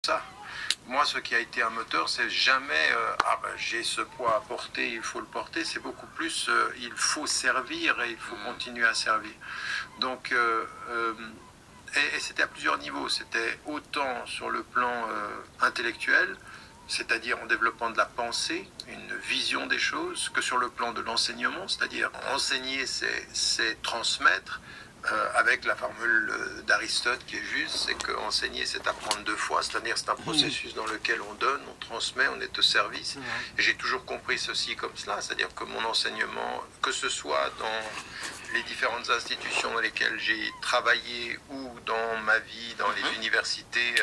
ça. Moi, ce qui a été un moteur, c'est jamais j'ai ce poids à porter, il faut le porter. C'est beaucoup plus il faut servir et il faut continuer à servir. Donc, et c'était à plusieurs niveaux. C'était autant sur le plan intellectuel, c'est-à-dire en développant de la pensée, une vision des choses, que sur le plan de l'enseignement, c'est-à-dire enseigner, c'est transmettre. Avec la formule d'Aristote qui est juste, c'est qu'enseigner c'est apprendre deux fois, c'est-à-dire c'est un processus dans lequel on donne, on transmet, on est au service. Et j'ai toujours compris ceci comme cela, c'est-à-dire que mon enseignement, que ce soit dans les différentes institutions dans lesquelles j'ai travaillé ou dans ma vie, dans les universités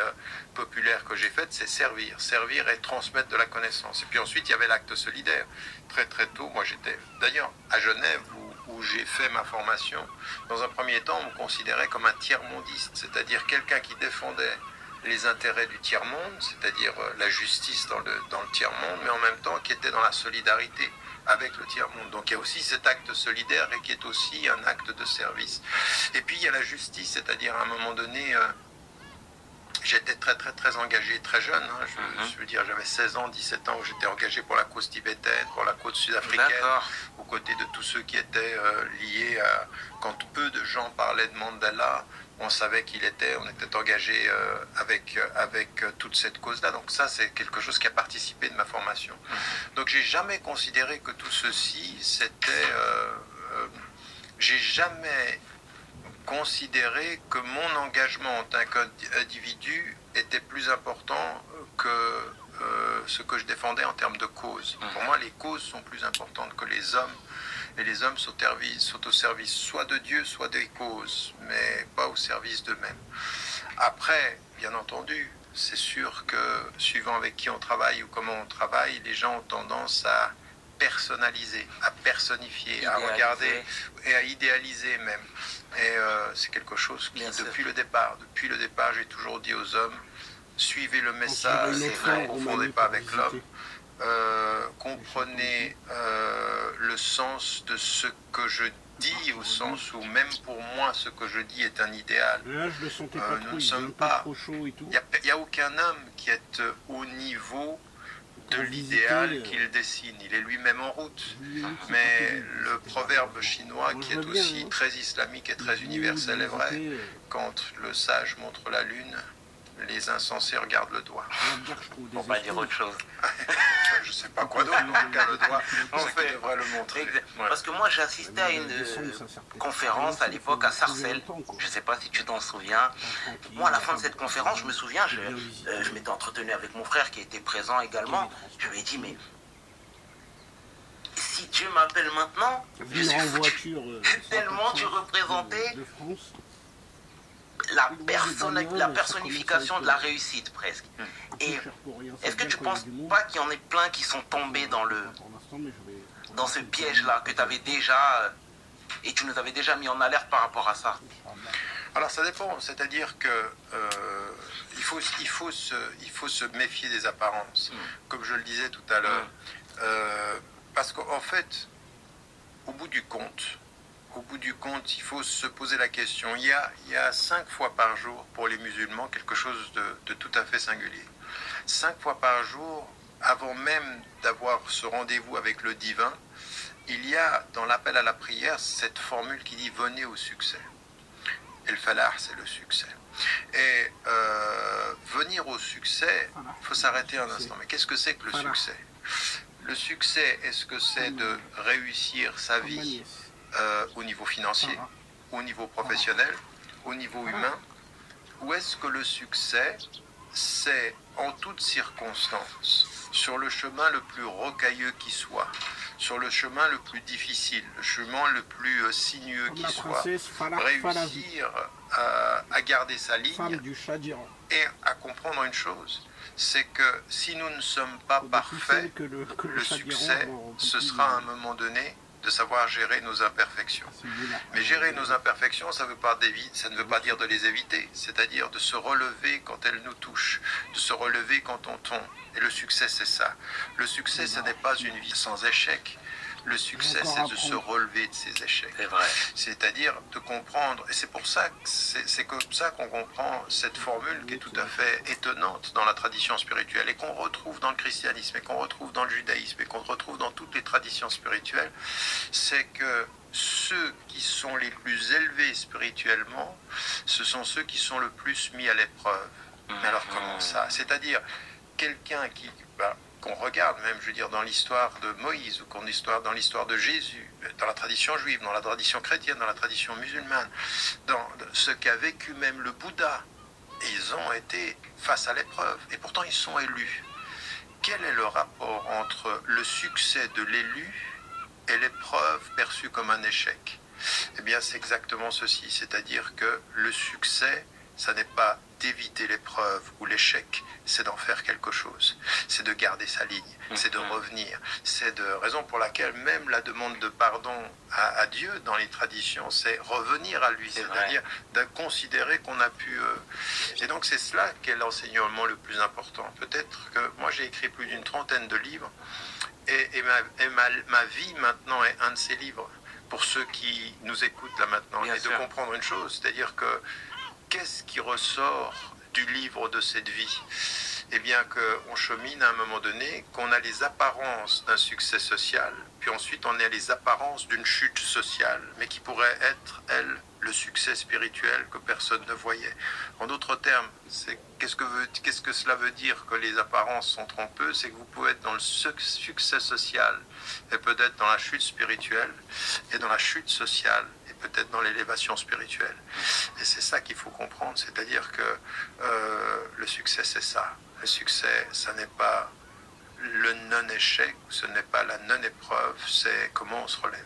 populaires que j'ai faites, c'est servir. Servir et transmettre de la connaissance. Et puis ensuite, il y avait l'acte solidaire. Très très tôt, moi j'étais d'ailleurs à Genève où j'ai fait ma formation. Dans un premier temps, on me considérait comme un tiers-mondiste, c'est-à-dire quelqu'un qui défendait les intérêts du tiers-monde, c'est-à-dire la justice dans le tiers-monde, mais en même temps qui était dans la solidarité avec le tiers-monde. Donc il y a aussi cet acte solidaire et qui est aussi un acte de service. Et puis il y a la justice, c'est-à-dire à un moment donné, j'étais très très très engagé très jeune, je veux dire j'avais 16 ans, 17 ans où j'étais engagé pour la cause tibétaine, pour la cause sud-africaine, aux côtés de tous ceux qui étaient liés à... Quand peu de gens parlaient de Mandela, on savait qu'il était, on était engagé avec toute cette cause-là. Donc ça, c'est quelque chose qui a participé de ma formation. Donc j'ai jamais considéré que tout ceci, c'était... j'ai jamais considéré que mon engagement en tant qu'individu était plus important que ce que je défendais en termes de cause. Pour moi, les causes sont plus importantes que les hommes. Et les hommes sont au service soit de Dieu, soit des causes, mais pas au service d'eux-mêmes. Après, bien entendu, c'est sûr que suivant avec qui on travaille ou comment on travaille, les gens ont tendance à personnaliser, à personnifier, idéaliser. À regarder et à idéaliser même. Et c'est quelque chose qui, depuis le départ, j'ai toujours dit aux hommes, suivez le message, ne confondez pas avec l'homme. Comprenez le sens de ce que je dis, au sens où même pour moi ce que je dis est un idéal. Là, je le sentais pas trop, nous ne sommes pas trop chaud et tout. Il n'y a aucun homme qui est au niveau de l'idéal qu'il dessine. Il est lui-même en route. Mais le proverbe chinois, qui est aussi très islamique et très universel, est vrai. Quand le sage montre la lune, les insensés regardent le doigt. Pour pas dire autre chose. Je sais pas quoi d'autre, en tout cas le doigt, c'est qu'il devrait le montrer. Parce que moi j'ai assisté à une conférence à l'époque à Sarcelles, je sais pas si tu t'en souviens. Moi à la fin de cette conférence, je me souviens, je m'étais entretenu avec mon frère qui était présent également. Je lui ai dit mais si Dieu m'appelle maintenant, je suis foutu. Tellement tu représentais la personnification de la réussite presque. Et est-ce que tu penses pas qu'il y en ait plein qui sont tombés dans ce piège-là que tu avais déjà et tu nous avais déjà mis en alerte par rapport à ça? Alors ça dépend, c'est-à-dire que il faut se méfier des apparences, comme je le disais tout à l'heure, parce qu'en fait, au bout du compte, il faut se poser la question. Il y a 5 fois par jour pour les musulmans quelque chose de tout à fait singulier. 5 fois par jour, avant même d'avoir ce rendez-vous avec le divin, il y a dans l'appel à la prière cette formule qui dit « venez au succès ». Et le falah, c'est le succès. Et venir au succès, il faut s'arrêter un instant. Mais qu'est-ce que c'est que le succès? Le succès, est-ce que c'est de réussir sa vie au niveau financier, au niveau professionnel, au niveau humain, ou est-ce que le succès, c'est en toutes circonstances, sur le chemin le plus rocailleux qui soit, sur le chemin le plus difficile, le chemin le plus sinueux qui soit, réussir à garder sa ligne et à comprendre une chose, c'est que si nous ne sommes pas parfaits, le succès, ce sera à un moment donné de savoir gérer nos imperfections. Mais gérer nos imperfections, ça ne veut pas dire de les éviter, c'est-à-dire de se relever quand elles nous touchent, de se relever quand on tombe. Et le succès, c'est ça. Le succès, ce n'est pas une vie sans échec. Le succès, c'est de se relever de ses échecs. C'est vrai. C'est-à-dire de comprendre, et c'est pour ça que c'est comme ça qu'on comprend cette formule qui est tout à fait étonnante dans la tradition spirituelle et qu'on retrouve dans le christianisme et qu'on retrouve dans le judaïsme et qu'on retrouve dans toutes les traditions spirituelles, c'est que ceux qui sont les plus élevés spirituellement, ce sont ceux qui sont le plus mis à l'épreuve. Mais alors comment ça? C'est-à-dire quelqu'un qui... qu'on regarde même, je veux dire, dans l'histoire de Moïse ou dans l'histoire de Jésus, dans la tradition juive, dans la tradition chrétienne, dans la tradition musulmane, dans ce qu'a vécu même le Bouddha, ils ont été face à l'épreuve et pourtant ils sont élus. Quel est le rapport entre le succès de l'élu et l'épreuve perçue comme un échec? Eh bien, c'est exactement ceci, c'est-à-dire que le succès, ça n'est pas d'éviter l'épreuve ou l'échec, c'est d'en faire quelque chose, c'est de garder sa ligne, c'est de revenir. C'est de raison pour laquelle même la demande de pardon à Dieu dans les traditions, c'est revenir à lui, c'est-à-dire de considérer qu'on a pu... Et donc c'est cela qui est l'enseignement le plus important. Peut-être que moi j'ai écrit plus d'une trentaine de livres et ma vie maintenant est un de ces livres. Pour ceux qui nous écoutent là maintenant, et de comprendre une chose, c'est-à-dire que qu'est-ce qui ressort du livre de cette vie? Eh bien qu'on chemine à un moment donné, qu'on a les apparences d'un succès social, puis ensuite on a les apparences d'une chute sociale, mais qui pourrait être, elle, le succès spirituel que personne ne voyait. En d'autres termes, qu'est-ce que cela veut dire que les apparences sont trompeuses? C'est que vous pouvez être dans le succès social et peut-être dans la chute spirituelle, et dans la chute sociale et peut-être dans l'élévation spirituelle. Et c'est ça qu'il faut comprendre, c'est-à-dire que le succès, c'est ça. Le succès, ça n'est pas le non-échec, ce n'est pas la non-épreuve, c'est comment on se relève.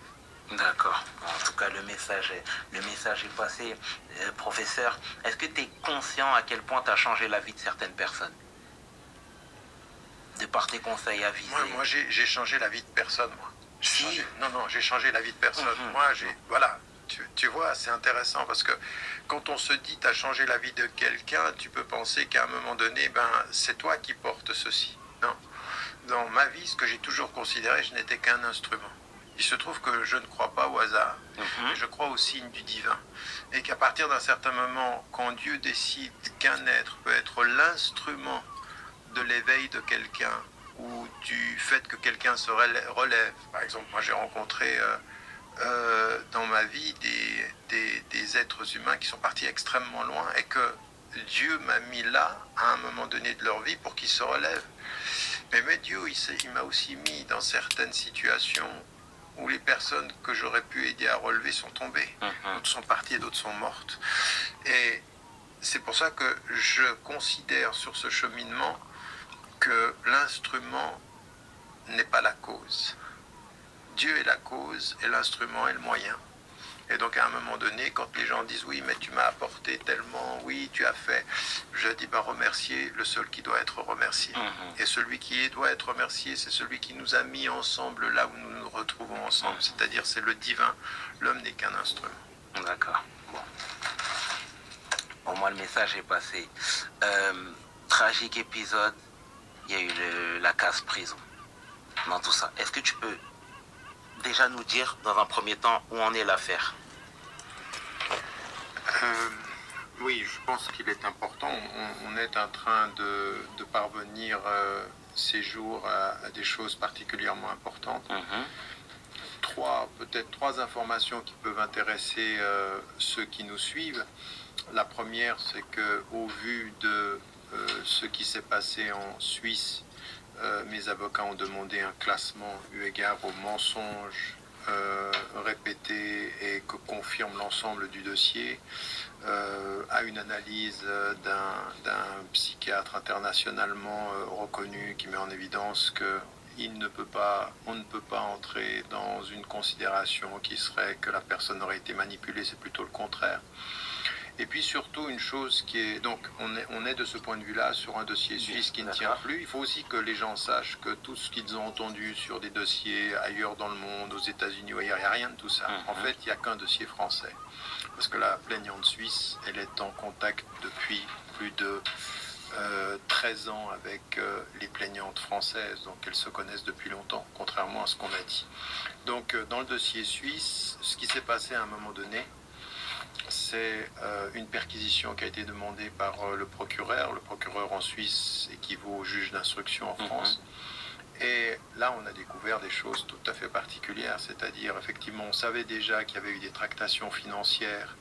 D'accord. En tout cas, le message est passé. Professeur, est-ce que tu es conscient à quel point tu as changé la vie de certaines personnes? De par tes conseils avisés. Moi j'ai changé la vie de personne, moi. J'ai changé la vie de personne. Voilà. Tu vois, c'est intéressant parce que quand on se dit tu as changé la vie de quelqu'un, tu peux penser qu'à un moment donné, c'est toi qui portes ceci. Non. Dans ma vie, ce que j'ai toujours considéré, je n'étais qu'un instrument. Il se trouve que je ne crois pas au hasard, je crois au signe du divin. Et qu'à partir d'un certain moment, quand Dieu décide qu'un être peut être l'instrument de l'éveil de quelqu'un ou du fait que quelqu'un se relève, par exemple, moi j'ai rencontré dans ma vie des êtres humains qui sont partis extrêmement loin et que Dieu m'a mis là à un moment donné de leur vie pour qu'ils se relèvent. Mais Dieu, il m'a aussi mis dans certaines situations où les personnes que j'aurais pu aider à relever sont tombées. D'autres sont parties et d'autres sont mortes. Et c'est pour ça que je considère sur ce cheminement que l'instrument n'est pas la cause. Dieu est la cause et l'instrument est le moyen. Et donc à un moment donné, quand les gens disent « oui, mais tu m'as apporté tellement, oui, tu as fait », je dis « remercier le seul qui doit être remercié ». Et celui qui doit être remercié, c'est celui qui nous a mis ensemble là où nous nous retrouvons ensemble. C'est-à-dire c'est le divin. L'homme n'est qu'un instrument. D'accord. Bon. Au moins le message est passé. Tragique épisode, il y a eu la case prison dans tout ça. Est-ce que tu peux déjà nous dire dans un premier temps où en est l'affaire? Oui, je pense qu'il est important. On est en train de parvenir ces jours à des choses particulièrement importantes. Peut-être trois informations qui peuvent intéresser ceux qui nous suivent. La première, c'est que au vu de ce qui s'est passé en Suisse, mes avocats ont demandé un classement eu égard aux mensonges répétés et que confirme l'ensemble du dossier, à une analyse d'un psychiatre internationalement reconnu qui met en évidence que on ne peut pas entrer dans une considération qui serait que la personne aurait été manipulée, c'est plutôt le contraire. Et puis surtout une chose qui est, donc on est de ce point de vue-là sur un dossier suisse qui ne tient plus. Il faut aussi que les gens sachent que tout ce qu'ils ont entendu sur des dossiers ailleurs dans le monde, aux États-Unis ou ailleurs, il n'y a rien de tout ça. En fait, il n'y a qu'un dossier français. Parce que la plaignante suisse, elle est en contact depuis plus de 13 ans avec les plaignantes françaises, donc elles se connaissent depuis longtemps, contrairement à ce qu'on a dit. Donc dans le dossier suisse, ce qui s'est passé à un moment donné, c'est une perquisition qui a été demandée par le procureur. Le procureur en Suisse équivaut au juge d'instruction en France. Et là, on a découvert des choses tout à fait particulières, c'est-à-dire, effectivement, on savait déjà qu'il y avait eu des tractations financières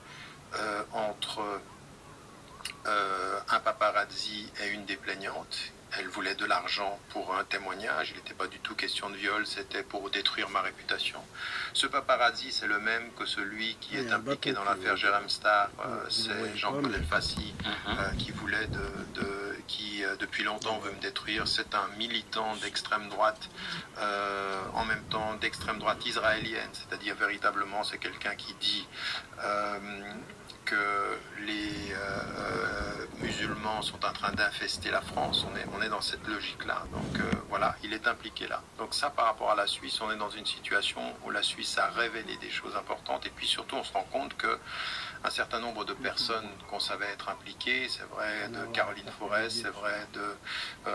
entre un paparazzi et une des plaignantes. Elle voulait de l'argent pour un témoignage, il n'était pas du tout question de viol, c'était pour détruire ma réputation. Ce paparazzi, c'est le même que celui qui est impliqué dans l'affaire Jérém Star, c'est Jean-Paul Elfassi, qui voulait qui depuis longtemps veut me détruire. C'est un militant d'extrême droite, en même temps d'extrême droite israélienne, c'est-à-dire véritablement c'est quelqu'un qui dit que les musulmans sont en train d'infester la France. On est dans cette logique-là. Donc voilà, il est impliqué là. Donc ça, par rapport à la Suisse, on est dans une situation où la Suisse a révélé des choses importantes. Et puis surtout, on se rend compte que un certain nombre de personnes qu'on savait être impliquées, c'est vrai de Caroline Forest, c'est vrai de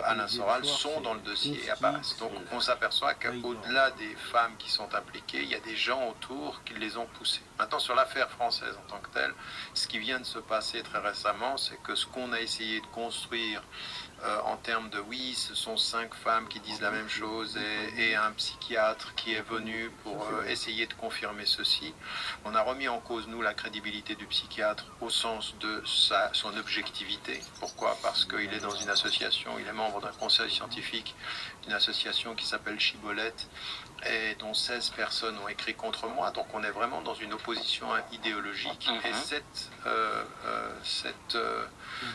Alain Soral, sont dans le dossier et apparaissent. Donc on s'aperçoit qu'au-delà des femmes qui sont impliquées, il y a des gens autour qui les ont poussées. Maintenant, sur l'affaire française en tant que telle, ce qui vient de se passer très récemment, c'est que ce qu'on a essayé de construire en termes de oui, ce sont 5 femmes qui disent la même chose et un psychiatre qui est venu pour essayer de confirmer ceci. On a remis en cause, nous, la crédibilité du psychiatre au sens de son objectivité. Pourquoi? Parce qu'il est dans une association, il est membre d'un conseil scientifique, une association qui s'appelle Chibolette, et dont 16 personnes ont écrit contre moi. Donc on est vraiment dans une opposition idéologique. Et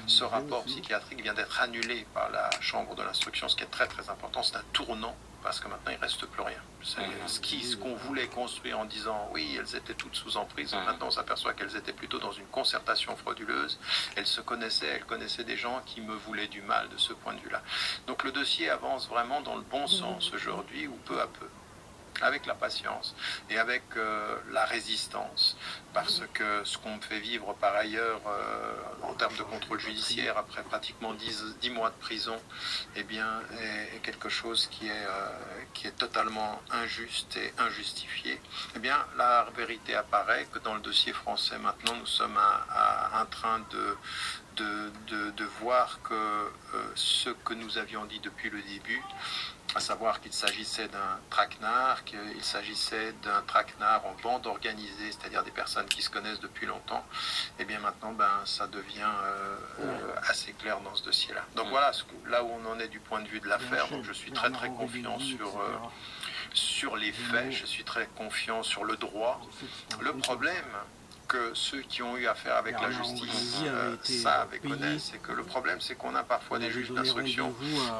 ce rapport psychiatrique vient d'être annulé par la Chambre de l'instruction, ce qui est très très important. C'est un tournant, parce que maintenant il ne reste plus rien. Ce qu'on voulait construire en disant oui, elles étaient toutes sous emprise, maintenant on s'aperçoit qu'elles étaient plutôt dans une concertation frauduleuse. Elles se connaissaient, elles connaissaient des gens qui me voulaient du mal de ce point de vue-là. Donc le dossier avance vraiment dans le bon sens aujourd'hui, ou peu à peu, avec la patience et avec la résistance, parce que ce qu'on me fait vivre par ailleurs en termes de contrôle judiciaire après pratiquement 10 mois de prison, eh bien, est quelque chose qui est totalement injuste et injustifié. Eh bien, la vérité apparaît que dans le dossier français maintenant, nous sommes en train de voir que ce que nous avions dit depuis le début, à savoir qu'il s'agissait d'un traquenard, qu'il s'agissait d'un traquenard en bande organisée, c'est-à-dire des personnes qui se connaissent depuis longtemps, et bien maintenant, ça devient assez clair dans ce dossier-là. Donc voilà, là où on en est du point de vue de l'affaire, donc je suis très très confiant sur les faits, je suis très confiant sur le droit. Le problème que ceux qui ont eu affaire avec la justice savent et connaissent, et que le problème, c'est qu'on a parfois des juges d'instruction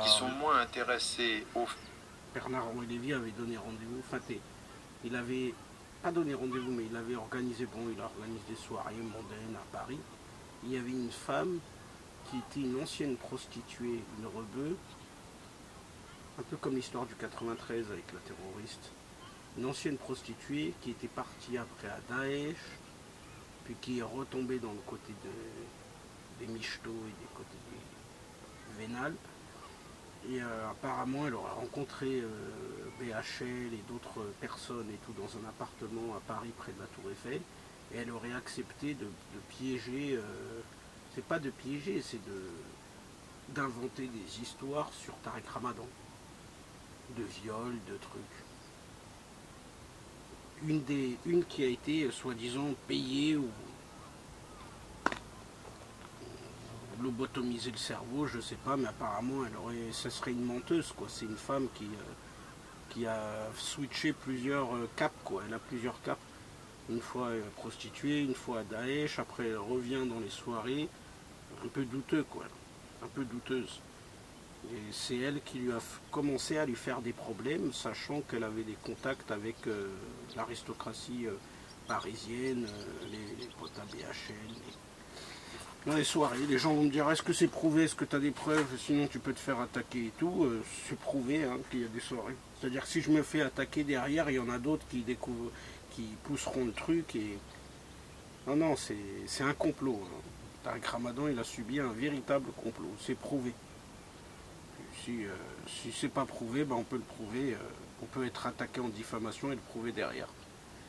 qui sont moins intéressés au... Bernard-Henri Lévy avait donné rendez-vous, il avait pas donné rendez-vous, mais il avait organisé, il organise des soirées mondaines à Paris. Il y avait une femme qui était une ancienne prostituée, une rebeu, un peu comme l'histoire du 93 avec la terroriste. Une ancienne prostituée qui était partie après à Daesh, puis qui est retombée dans le côté des michetots et des côtés des vénales. Et apparemment, elle aurait rencontré BHL et d'autres personnes et tout dans un appartement à Paris près de la Tour Eiffel. Et elle aurait accepté de piéger, c'est pas de piéger, c'est d'inventer des histoires sur Tarek Ramadan. De viols, de trucs. Une qui a été soi-disant payée ou lobotomiser le cerveau, je sais pas, mais apparemment ça serait une menteuse, quoi. C'est une femme qui a switché plusieurs caps, quoi. Elle a plusieurs caps. Une fois prostituée, une fois à Daesh, après elle revient dans les soirées. Un peu douteux, quoi. Un peu douteuse. Et c'est elle qui lui a commencé à lui faire des problèmes, sachant qu'elle avait des contacts avec l'aristocratie parisienne, les potes à BHL. Dans les soirées, les gens vont me dire, est-ce que c'est prouvé, est-ce que tu as des preuves, sinon tu peux te faire attaquer et tout. C'est prouvé qu'il y a des soirées. C'est-à-dire que si je me fais attaquer derrière, il y en a d'autres qui pousseront le truc. Et non, c'est un complot. Tariq Ramadan, il a subi un véritable complot, c'est prouvé. Si c'est pas prouvé, ben on peut le prouver, on peut être attaqué en diffamation et le prouver derrière.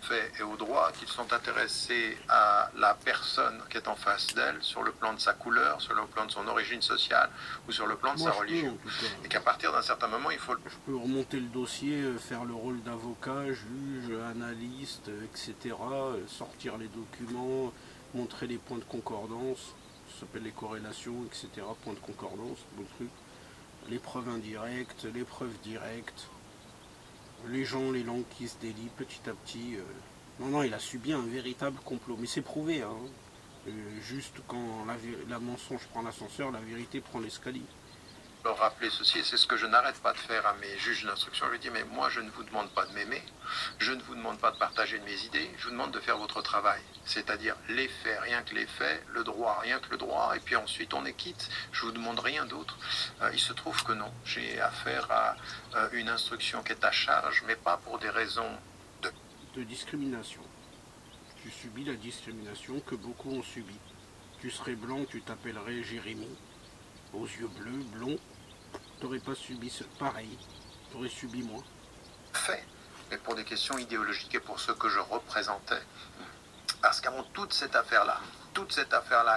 Fait et au droit, qu'ils sont intéressés à la personne qui est en face d'elle, sur le plan de sa couleur, sur le plan de son origine sociale ou sur le plan de sa religion. Et qu'à partir d'un certain moment, il faut... Je peux remonter le dossier, faire le rôle d'avocat, juge, analyste, etc., sortir les documents, montrer les points de concordance, ça s'appelle les corrélations, etc., points de concordance, bon truc, les preuves indirectes, les preuves directes, les gens, les langues qui se délient petit à petit. Non, il a subi un véritable complot. Mais c'est prouvé. Hein. Juste quand la mensonge prend l'ascenseur, la vérité prend l'escalier. Leur rappeler ceci, et c'est ce que je n'arrête pas de faire à mes juges d'instruction. Je lui dis, mais moi, je ne vous demande pas de m'aimer, je ne vous demande pas de partager mes idées, je vous demande de faire votre travail. C'est-à-dire les faits, rien que les faits, le droit, rien que le droit, et puis ensuite on est quitte. Je ne vous demande rien d'autre. Il se trouve que non. J'ai affaire à une instruction qui est à charge, mais pas pour des raisons de discrimination. Tu subis la discrimination que beaucoup ont subi. Tu serais blanc, tu t'appellerais Jérémy, aux yeux bleus, blonds, tu n'aurais pas subi pareil, tu aurais subi moins. Fait, mais pour des questions idéologiques et pour ce que je représentais. Parce qu'avant toute cette affaire-là,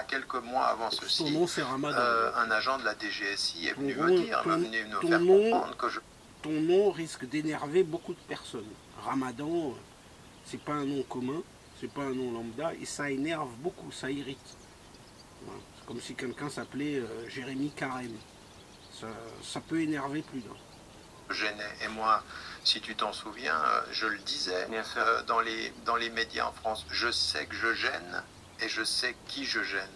quelques mois avant ceci, un agent de la DGSI est venu me dire, venu me faire comprendre que je... Ton nom risque d'énerver beaucoup de personnes. Ramadan, c'est pas un nom commun, c'est pas un nom lambda, et ça énerve beaucoup, ça irrite. Voilà. C'est comme si quelqu'un s'appelait Jérémy Carême. Ça peut énerver plus d'un. Gênais. Et moi, si tu t'en souviens, je le disais dans les médias en France, je sais que je gêne et je sais qui je gêne.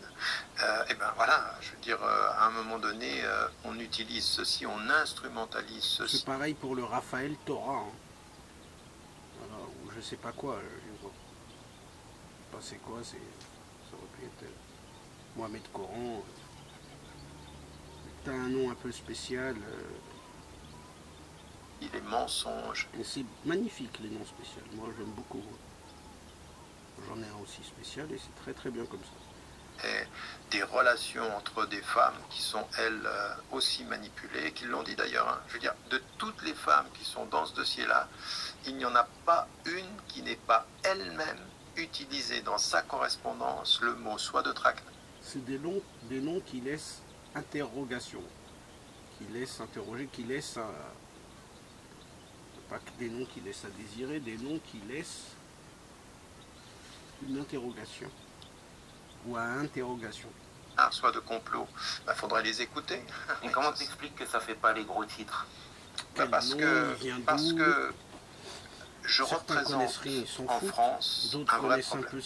Et ben voilà, je veux dire, à un moment donné, on utilise ceci, on instrumentalise ceci. C'est pareil pour le Raphaël Torah. Hein. Voilà, ou je sais pas quoi. Je sais pas c'est quoi, ça aurait pu être Mohamed Coran. T'as un nom un peu spécial. Il est mensonge. Et c'est magnifique les noms spéciaux. Moi j'aime beaucoup. J'en ai un aussi spécial et c'est très très bien comme ça. Et des relations entre des femmes qui sont elles aussi manipulées, qui l'ont dit d'ailleurs. Hein. Je veux dire, de toutes les femmes qui sont dans ce dossier-là, il n'y en a pas une qui n'est pas elle-même utilisée dans sa correspondance le mot soit de traquenard. C'est des noms qui laissent interrogation, qui laissent interroger, qui laissent pas que des noms qui laissent à désirer, des noms qui laissent une interrogation ou à interrogation. Soit de complot, faudrait les écouter. Et comment t'expliques que ça fait pas les gros titres? Parce que je représente en France un vrai problème.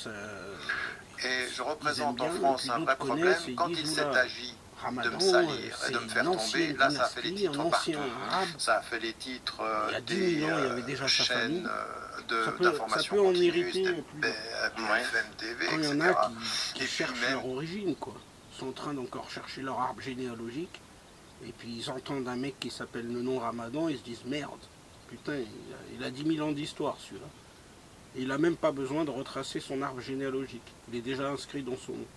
Et je représente en France un vrai problème quand il s'est agi de me salir et de me faire tomber. Là, ça a fait les titres partout. Ça a fait les titres des chaînes d'information continue, BFM TV, etc. Il y en a qui cherchent leur origine, quoi. Ils sont en train d'encore chercher leur arbre généalogique. Et puis ils entendent un mec qui s'appelle le nom Ramadan, ils se disent merde. Putain, il a 10 000 ans d'histoire celui-là. Et il n'a même pas besoin de retracer son arbre généalogique. Il est déjà inscrit dans son nom.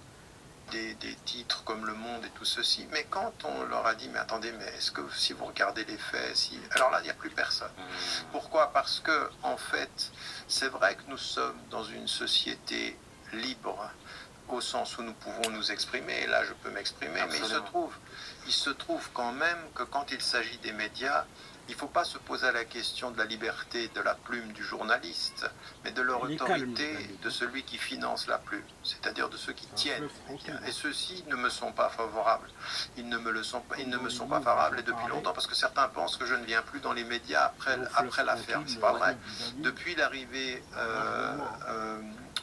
Des titres comme Le Monde et tout ceci. Mais quand on leur a dit, mais attendez, mais est-ce que si vous regardez les faits, si... alors là, il n'y a plus personne. Pourquoi? Parce que, en fait, c'est vrai que nous sommes dans une société libre, au sens où nous pouvons nous exprimer, et là je peux m'exprimer, mais il se trouve quand même que quand il s'agit des médias, il ne faut pas se poser la question de la liberté de la plume du journaliste, mais de leur autorité de celui qui finance la plume, c'est-à-dire de ceux qui tiennent. Et ceux-ci ne me sont pas favorables. Ils ne me sont pas favorables, et depuis longtemps, parce que certains pensent que je ne viens plus dans les médias après l'affaire. C'est pas vrai. Depuis l'arrivée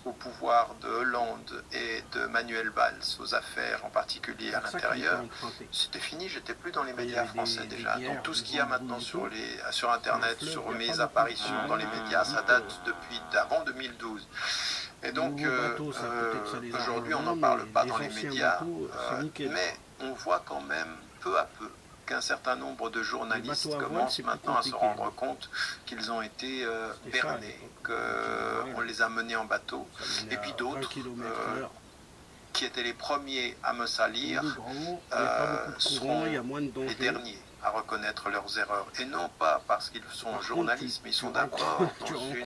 au pouvoir de Hollande et de Manuel Valls aux affaires, en particulier à l'intérieur, c'était fini, j'étais plus dans les médias français déjà. Donc tout ce qu'il y a maintenant sur Internet, sur mes apparitions dans les médias, ça date depuis d'avant 2012. Et donc aujourd'hui on n'en parle pas dans les médias, mais on voit quand même peu à peu qu'un certain nombre de journalistes commencent maintenant à se rendre compte qu'ils ont été bernés, qu'on les a menés en bateau, et puis d'autres qui étaient les premiers à me salir seront les derniers à reconnaître leurs erreurs. Et non pas parce qu'ils sont journalistes, mais ils sont d'abord dans une